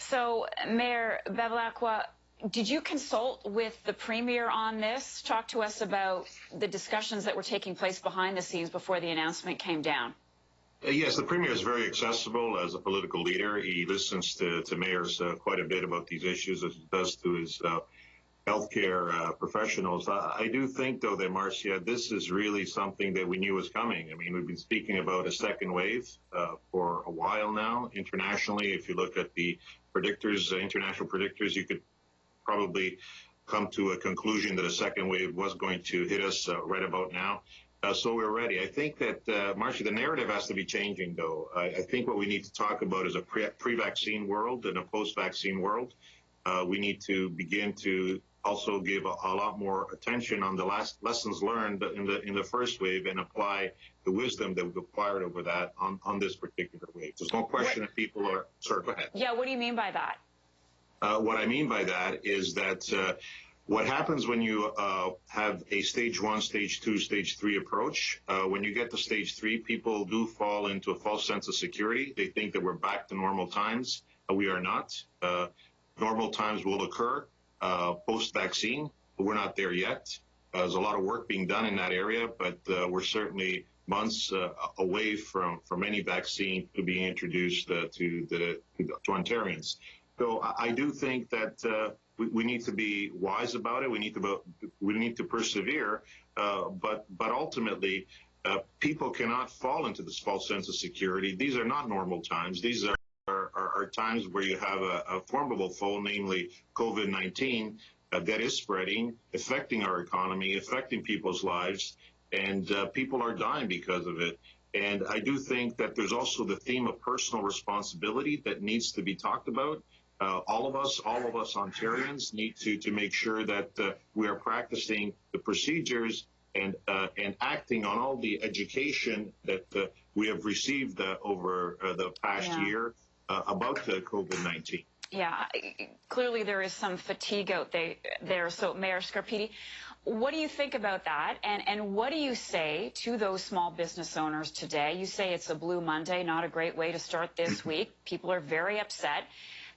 So, Mayor Bevilacqua, did you consult with the Premier on this? Talk to us about the discussions that were taking place behind the scenes before the announcement came down. Yes, the Premier is very accessible as a political leader. He listens to mayors quite a bit about these issues, as he does to his healthcare professionals. I do think, though, that, Marcia, this is really something that we knew was coming. I mean, we've been speaking about a second wave for a while now. Internationally, if you look at the predictors, international predictors, you could probably come to a conclusion that a second wave was going to hit us right about now. So we're ready. I think that, Marcia, the narrative has to be changing, though. I think what we need to talk about is a pre-vaccine world and a post-vaccine world. We need to begin to also give a lot more attention on the lessons learned in the first wave and apply the wisdom that we've acquired over that on this particular wave. There's no question that people are... Sorry, go ahead. Yeah, what do you mean by that? What I mean by that is that what happens when you have a stage 1, stage 2, stage 3 approach, when you get to stage 3, people do fall into a false sense of security. They think that we're back to normal times. We are not. Normal times will occur post-vaccine, but we're not there yet. There's a lot of work being done in that area, but we're certainly months away from any vaccine to being introduced to Ontarians. So I do think that we need to be wise about it. We need to persevere, but ultimately, people cannot fall into this false sense of security. These are not normal times. These are times where you have a formidable foe, namely COVID-19, that is spreading, affecting our economy, affecting people's lives, and people are dying because of it. And I do think that there's also the theme of personal responsibility that needs to be talked about. All of us Ontarians need to make sure that we are practicing the procedures and acting on all the education that we have received over the past year about COVID-19. Yeah, clearly there is some fatigue out there. So, Mayor Scarpitti, what do you think about that? And what do you say to those small business owners today? You say it's a Blue Monday, not a great way to start this week. People are very upset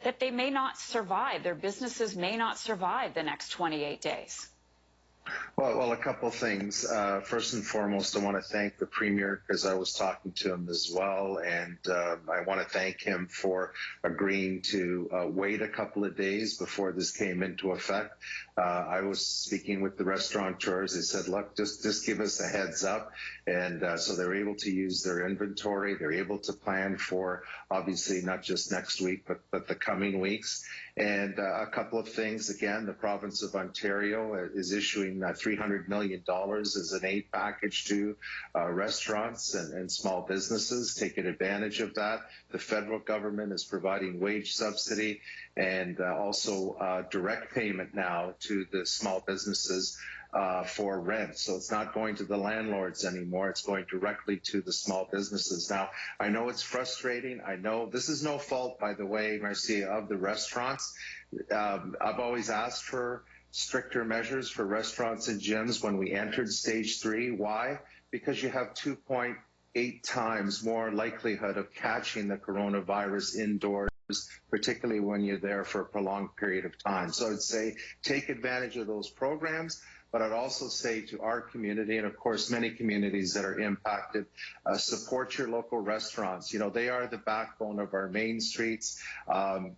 that they may not survive. Their businesses may not survive the next 28 days. Well, a couple things. First and foremost, I want to thank the Premier because I was talking to him as well, and I want to thank him for agreeing to wait a couple of days before this came into effect. I was speaking with the restaurateurs. They said, look, just give us a heads up. And so they're able to use their inventory. They're able to plan for, obviously, not just next week, but the coming weeks. And a couple of things. Again, the province of Ontario is issuing $300 million as an aid package to restaurants and small businesses, taking advantage of that. The federal government is providing wage subsidy and also direct payment now to the small businesses for rent. So it's not going to the landlords anymore. It's going directly to the small businesses. Now, I know it's frustrating. I know this is no fault, by the way, Marcia, of the restaurants. I've always asked for stricter measures for restaurants and gyms when we entered stage 3. Why? Because you have 2.8 times more likelihood of catching the coronavirus indoors, particularly when you're there for a prolonged period of time. So I'd say take advantage of those programs. But I'd also say to our community, and of course many communities that are impacted, support your local restaurants. You know, they are the backbone of our main streets.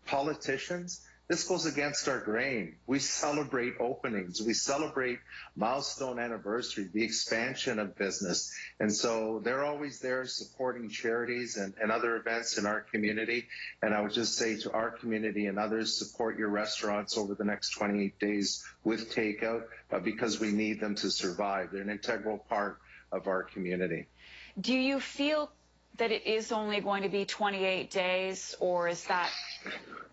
Politicians, this goes against our grain. We celebrate openings. We celebrate milestone anniversary, the expansion of business. And so they're always there supporting charities and other events in our community. And I would just say to our community and others, support your restaurants over the next 28 days with takeout because we need them to survive. They're an integral part of our community. Do you feel that it is only going to be 28 days, or is that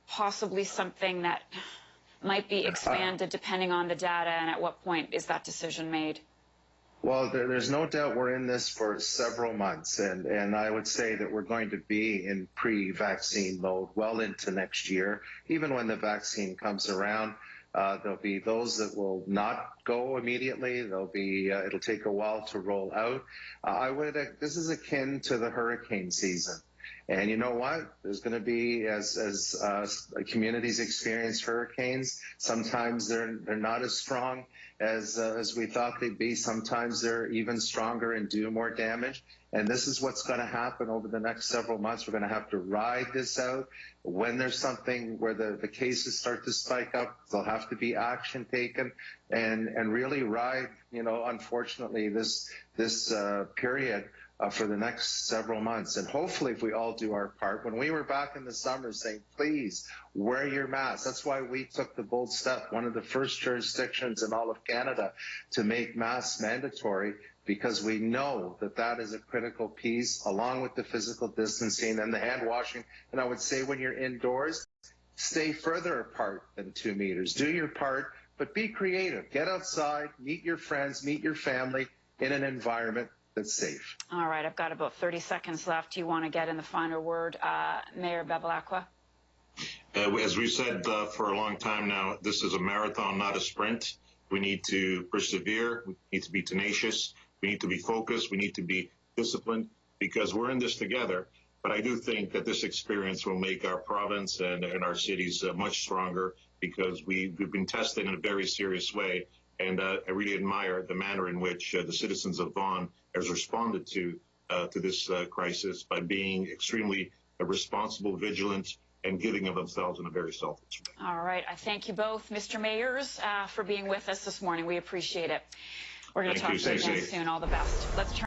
possibly something that might be expanded depending on the data, and at what point is that decision made? Well, there's no doubt we're in this for several months, and I would say that we're going to be in pre-vaccine mode well into next year. Even when the vaccine comes around, there'll be those that will not go immediately. It'll take a while to roll out. This is akin to the hurricane season. And you know what? There's going to be, as communities experience hurricanes, sometimes they're not as strong as we thought they'd be. Sometimes they're even stronger and do more damage. And this is what's going to happen over the next several months. We're going to have to ride this out. When there's something where the cases start to spike up, there'll have to be action taken and really ride, unfortunately, this period for the next several months. And hopefully, if we all do our part, when we were back in the summer saying, please wear your mask, that's why we took the bold step, one of the first jurisdictions in all of Canada to make masks mandatory, because we know that that is a critical piece, along with the physical distancing and the hand washing. And I would say when you're indoors, stay further apart than 2 meters. Do your part, but be creative. Get outside, meet your friends, meet your family in an environment that's safe. All right, I've got about 30 seconds left. Do you want to get in the final word, Mayor Bevilacqua? As we've said for a long time now, this is a marathon, not a sprint. We need to persevere. We need to be tenacious. We need to be focused. We need to be disciplined, because we're in this together. But I do think that this experience will make our province and our cities much stronger, because we've been tested in a very serious way. And I really admire the manner in which the citizens of Vaughan has responded to this crisis by being extremely responsible, vigilant, and giving of themselves in a very selfless way. All right. I thank you both, Mr. Mayors, for being with us this morning. We appreciate it. We're going to talk to you again soon. All the best. Let's turn